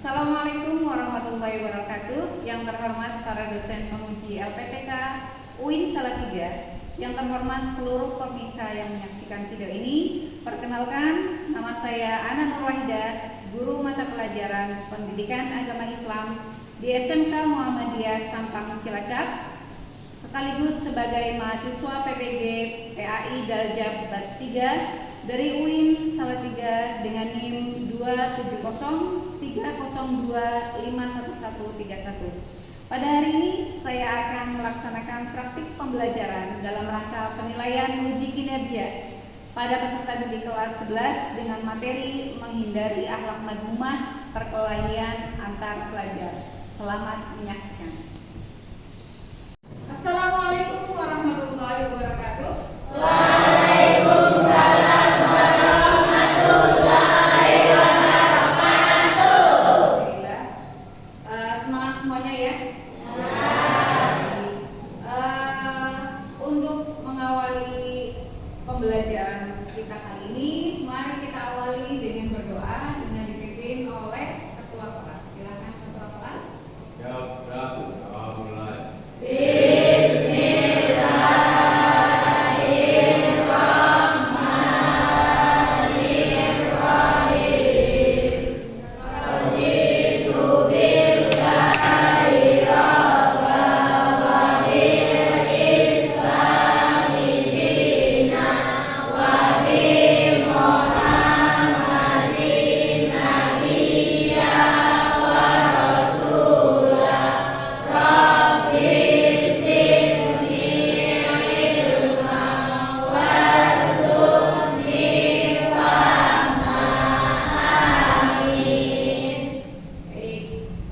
Assalamualaikum warahmatullahi wabarakatuh. Yang terhormat para dosen penguji LPTK UIN Salatiga, yang terhormat seluruh pemirsa yang menyaksikan video ini. Perkenalkan, nama saya Ana Nurwahida, guru mata pelajaran Pendidikan Agama Islam di SMK Muhammadiyah Sampang Cilacap, sekaligus sebagai mahasiswa PPG PAI Daljab Batch 3 dari UIN Salatiga dengan NIM 27030251131. Pada hari ini saya akan melaksanakan praktik pembelajaran dalam rangka penilaian uji kinerja pada peserta didik kelas 11 dengan materi menghindari akhlak madmumah perkelahian antar pelajar. Selamat menyaksikan. Assalamualaikum warahmatullahi wabarakatuh. Waalaikumsalam warahmatullahi wabarakatuh. Alhamdulillah. Semangat semuanya ya. Untuk mengawali pembelajaran kita kali ini, mari kita awali dengan berdoa dengan dipimpin oleh ketua kelas. Silakan ketua kelas.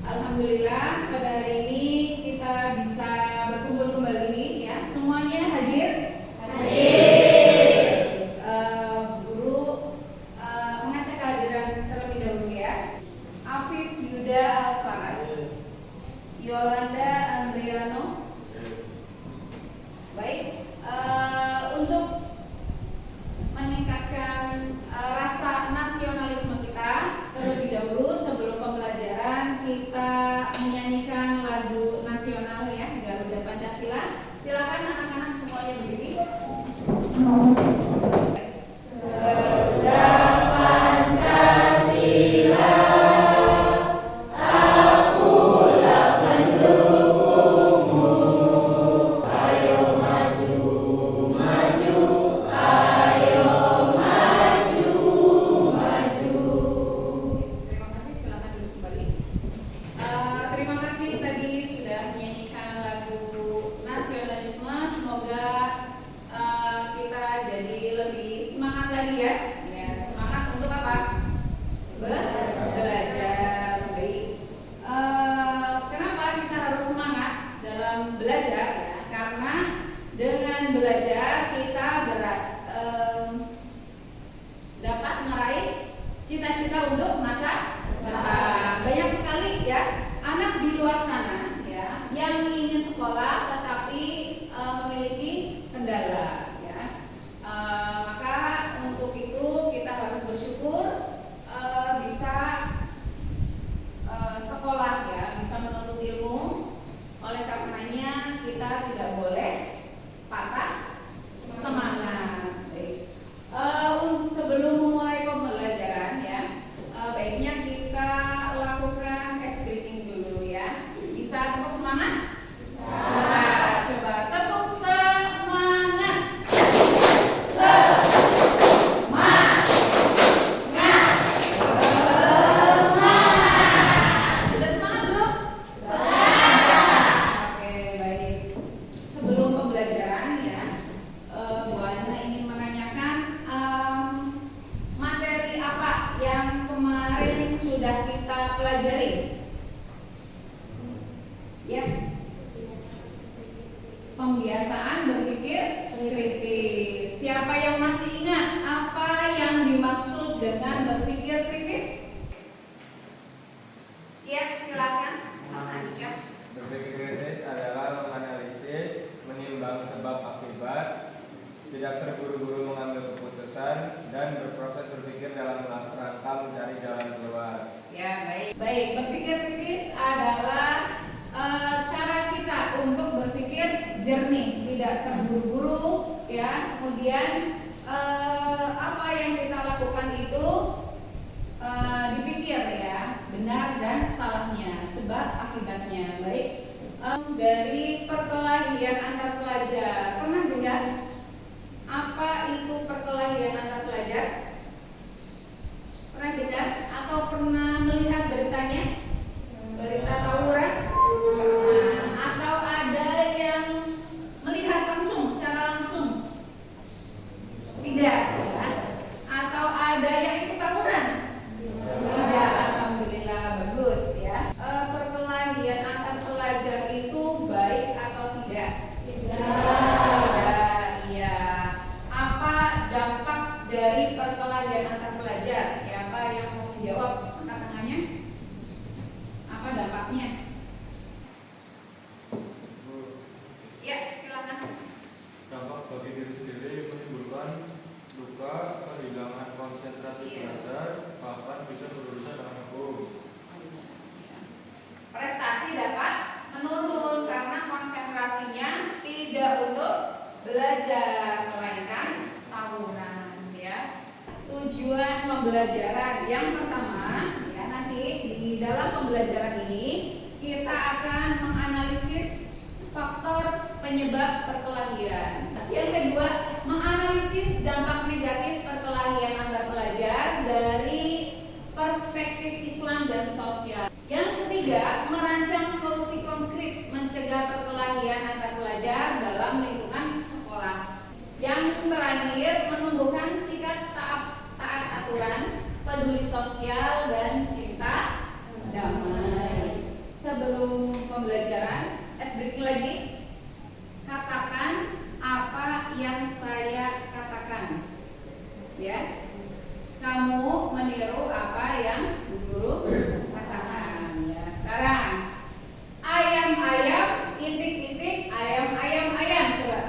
Alhamdulillah pada hari ini kita bisa berkumpul kembali ya. Semuanya hadir? Hadir. Guru mengecek kehadiran terlebih dahulu ya. Afif Yuda Alfaras, Yolanda Andriano. Baik, untuk meningkatkan rasa nasionalisme kita terlebih dahulu sebelum pembelajaran kita menyanyikan lagu nasional ya, Garuda Pancasila. Silakan anak-anak semuanya berdiri. Garuda Pancasila, akulah pendukungmu. Ayo maju, maju, ayo maju, maju. Terima kasih, silakan duduk kembali. Terima kasih tadi sudah menyanyikan lagu nasionalisme. Semoga kita jadi lebih semangat lagi ya. Ya, semangat untuk apa? Belajar. Baik. Kenapa kita harus semangat dalam belajar? Ya, karena dengan belajar kita dapat meraih cita-cita untuk masa depan. Banyak sekali ya anak di luar sana ya yang ingin sekolah tetapi memiliki kendala ya. Maka untuk itu kita harus bersyukur bisa sekolah ya, bisa menuntut ilmu. Oleh karenanya kita tidak boleh patah semangat. Baik. Sebelum memulai pembelajaran ya, baiknya kita lakukan ice breathing dulu ya. Bisa tepuk semangat? Bisa. Coba tepuk semangat. Semangat. Semangat. Sudah semangat belum? Oke, baik. Sebelum pembelajaran ya, Bu Ana ingin menanyakan materi apa yang kemarin sudah kita pelajari? Ya. Pembiasaan berpikir kritis. Siapa yang masih ingat apa yang dimaksud dengan berpikir kritis? Ya, silakan Mas Andika. Berpikir kritis adalah menganalisis, menimbang sebab akibat, tidak terburu-buru mengambil keputusan, dan berproses berpikir dalam rangka mencari jalan keluar. Ya, baik. Baik, berpikir kritis adalah cara kita untuk berpikir jernih, tidak terburu-buru, ya. Kemudian apa yang kita lakukan itu dipikir, ya, benar dan salahnya, sebab akibatnya. Baik, dari perkelahian antar pelajar, pernah dengar apa itu perkelahian antar pelajar? Pernah dengar atau pernah melihat beritanya? Berita tawuran? Pernah. Atau ada yang melihat langsung, secara langsung? Tidak, ya. Atau ada yang ikut tawuran? Tidak, alhamdulillah, bagus, ya. Perkelahian antar pelajar itu baik atau tidak? Tidak, iya. Apa dampak dari perkelahian antar pelajar? Siapa yang mau menjawab tantangannya? Apa dampaknya? Ya, silakan. Dampak bagi diri sendiri menimbulkan luka, kehilangan konsentrasi belajar, bahkan bisa berurusan dengan hukum. Prestasi dapat menurun karena konsentrasinya tidak untuk belajar, melainkan tawuran, ya. Tujuan pembelajaran yang pertama, ya, nanti di dalam pembelajaran ini kita akan menganalisis faktor penyebab perkelahian. Yang kedua, menganalisis dampak negatif perkelahian antar pelajar dari perspektif Islam dan sosial. Yang ketiga, merancang solusi konkret mencegah perkelahian antar pelajar dalam lingkungan sekolah. Yang terakhir, menumbuhkan sikap taat aturan, peduli sosial, dan cinta damai. Sebelum pembelajaran, break lagi. Katakan apa yang saya katakan, ya. Kamu meniru apa yang Bu Guru katakan, ya. Sekarang ayam-ayam titik-titik ayam-ayam ayam, coba.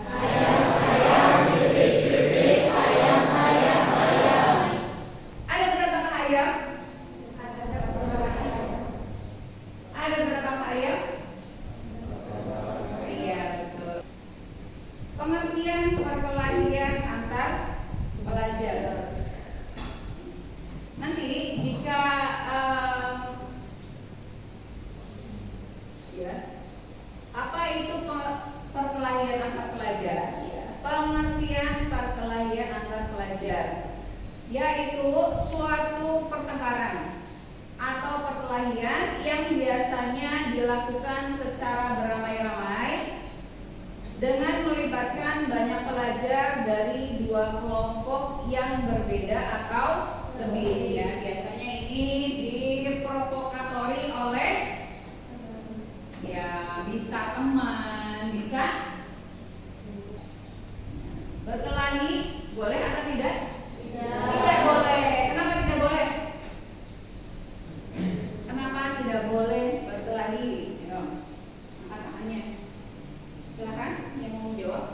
Ayam-ayam titik-titik ayam-ayam ayam. Ada berapa ayam? Ada berapa ayam? Iya, betul. Pengertian perkelahian antar pelajar. Nanti jika ya, apa itu perkelahian antar pelajar? Ya, pengertian perkelahian antar pelajar yaitu suatu pertengkaran atau perkelahian yang biasanya dilakukan secara beramai-ramai dengan melibatkan banyak pelajar dari dua kelompok yang berbeda atau lebih, ya. Biasanya ini diprovokatori oleh, ya, bisa teman, bisa berkelahi, boleh atau tidak? Tidak boleh. Kenapa tidak boleh? Kenapa tidak boleh berkelahi? Ya, angkat tangannya. Silakan yang mau menjawab.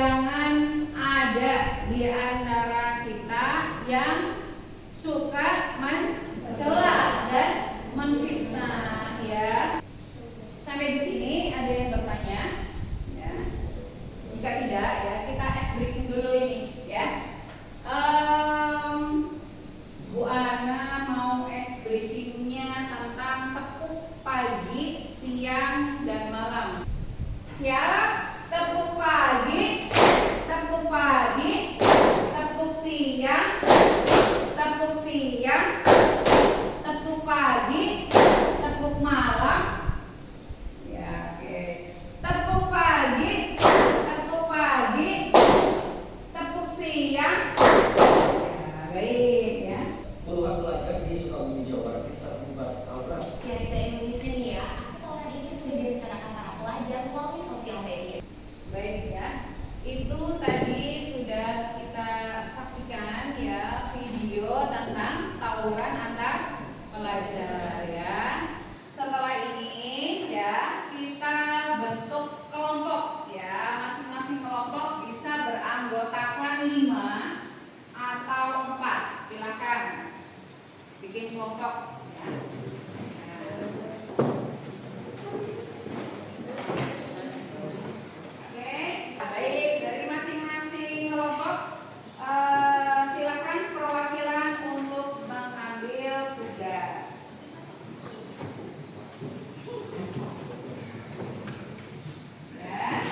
jangan ada di antara kita yang suka mencela dan menfitnah, ya. Sampai di sini ada yang bertanya, ya. Jika tidak, ya kita ice breaking dulu ini, ya. Bu Ana mau ice breakingnya tentang tepuk pagi, siang, dan malam. Siap? Tepuk pagi, tepuk pagi, tepuk siang, tepuk siang, tepuk pagi, tepuk malam. Ya, oke. Tepuk pagi, tepuk pagi, tepuk siang. Ya, baik ya. Puluhan pelajar di Sukabumi, Jawa Barat terlibat tawuran. Cerita Indonesia nih ya, tawuran ini sudah direncanakan para pelajar melalui sosial media. Baik ya. Itu tadi sudah kita saksikan ya video tentang tawuran antar pelajar ya. Setelah ini ya kita bentuk kelompok ya. Masing-masing kelompok bisa beranggotakan 5 atau 4. Silakan bikin kelompok ya. Oke, baik, dari masing-masing kelompok silakan perwakilan untuk mengambil tugas. Ya.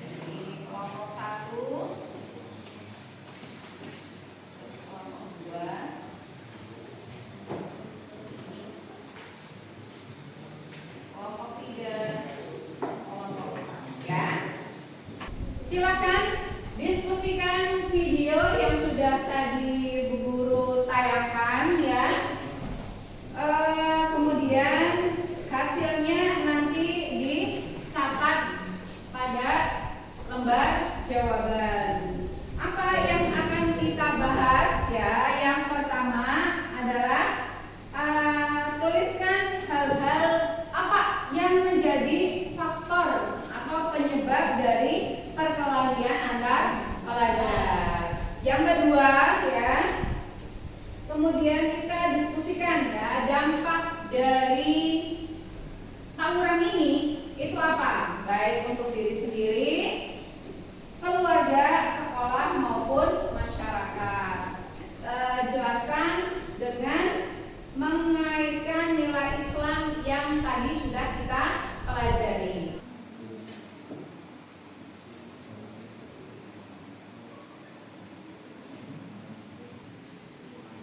Jadi kelompok 1, kelompok 2, kelompok 3, kelompok 4 ya. Silakan diskusikan video yang sudah tadi Bu Guru tayangkan ya. Kemudian hasilnya nanti dicatat pada lembar jawaban. Apa yang akan kita bahas ya? Yang pertama adalah tuliskan hal-hal apa yang menjadi faktor atau penyebab dari perkelahian antar pelajar. Yang kedua ya, kemudian kita diskusikan ya dampak dari tawuran ini itu apa? Baik untuk diri sendiri, keluarga, sekolah maupun masyarakat. Jelaskan dengan mengaitkan nilai Islam yang tadi sudah kita pelajari.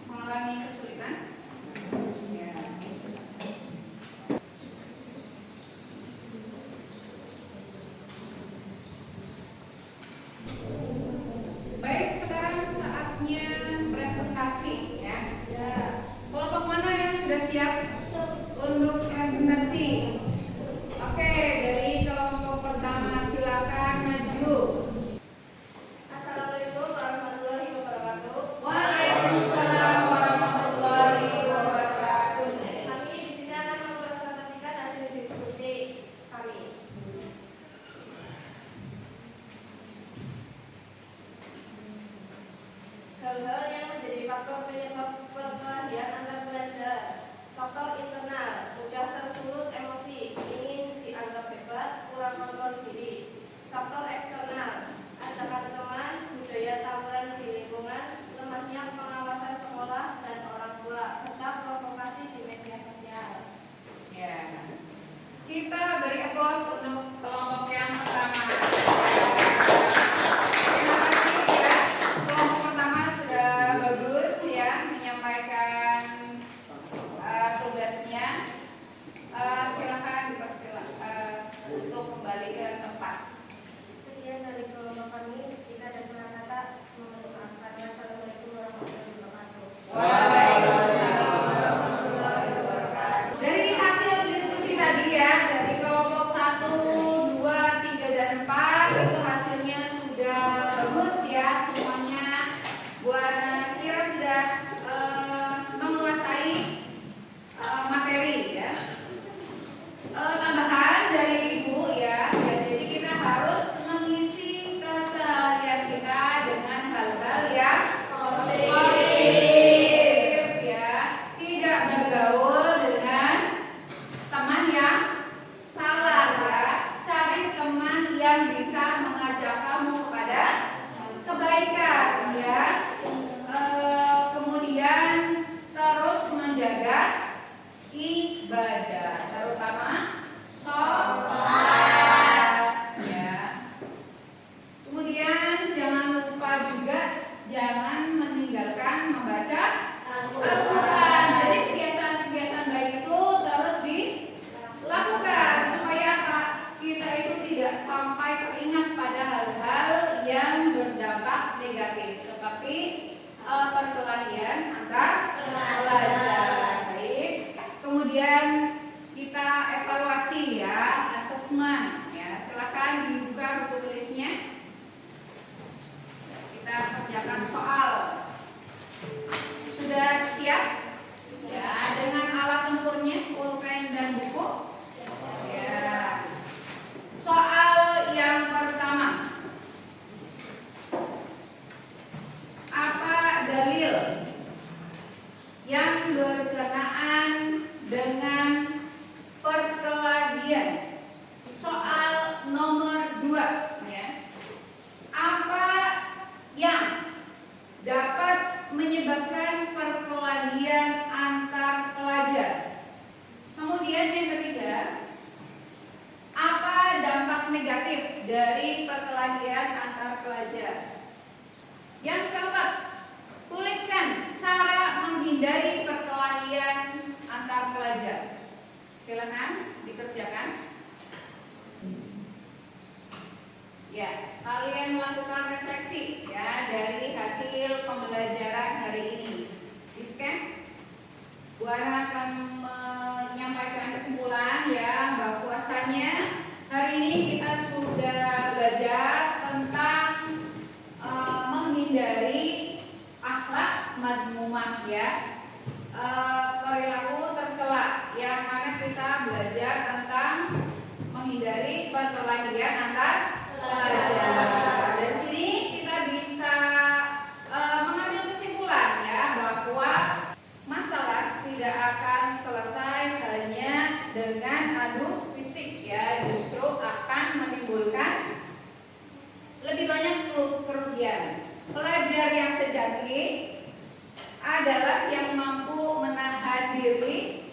Mengalami kesulitan? Ya. Baik, sekarang saatnya presentasi ya. Kelompok mana yang sudah siap untuk presentasi? Oke, dari kelompok pertama silakan maju. Assalamualaikum warahmatullahi wabarakatuh. Waalaikumsalam warahmatullahi wabarakatuh. Kami di sini akan mempresentasikan hasil diskusi kami. Hal-hal yang menjadi faktor penyebab perkelahian antar pelajar. Faktor internal, mudah tersulut emosi, ingin dianggap hebat, kurang kontrol diri. Faktor eksternal, ajakan teman, budaya tawuran di lingkungan, lemahnya pengawasan sekolah dan orang tua, serta provokasi di media sosial. Ya. Kita beri aplaus untuk kelompok yang pertama. Terima kasih ya. Kelompok pertama sudah bagus ya menyampaikan tugasnya. Silakan dipersilakan untuk kembali ke tempat. Sekian dari kelompok pembelajaran hari ini. Di-scan. Bu Ana akan menyampaikan kesimpulan ya bahwasanya hari ini kita sudah belajar tentang menghindari akhlak madmumah ya, perilaku tercela, yang mana kita belajar tentang menghindari perkelahian antar pelajar. Dari sini kita bisa mengambil kesimpulan ya bahwa masalah tidak akan selesai hanya dengan adu fisik ya, justru akan menimbulkan lebih banyak kerugian. Pelajar yang sejati adalah yang mampu menahan diri,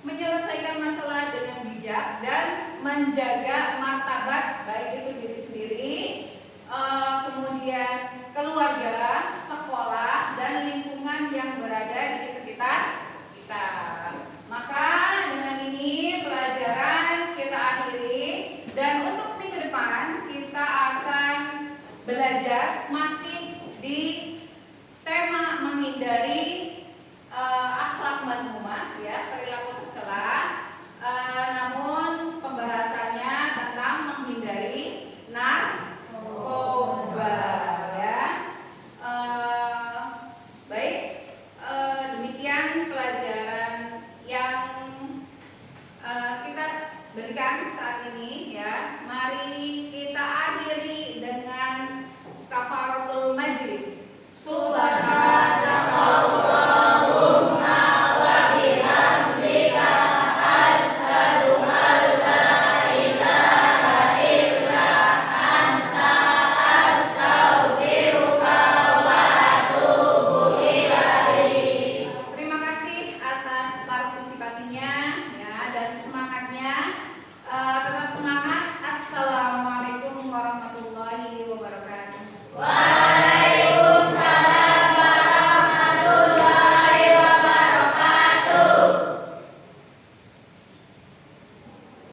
menyelesaikan masalah dengan bijak, dan menjaga martabat baik itu diri sendiri, kemudian keluarga, sekolah, dan lingkungan yang berada di sekitar kita. Maka dengan ini pelajaran kita akhiri, dan untuk minggu depan kita akan belajar masih di tema menghindari akhlak madmumah ya, perilaku tercela. Namun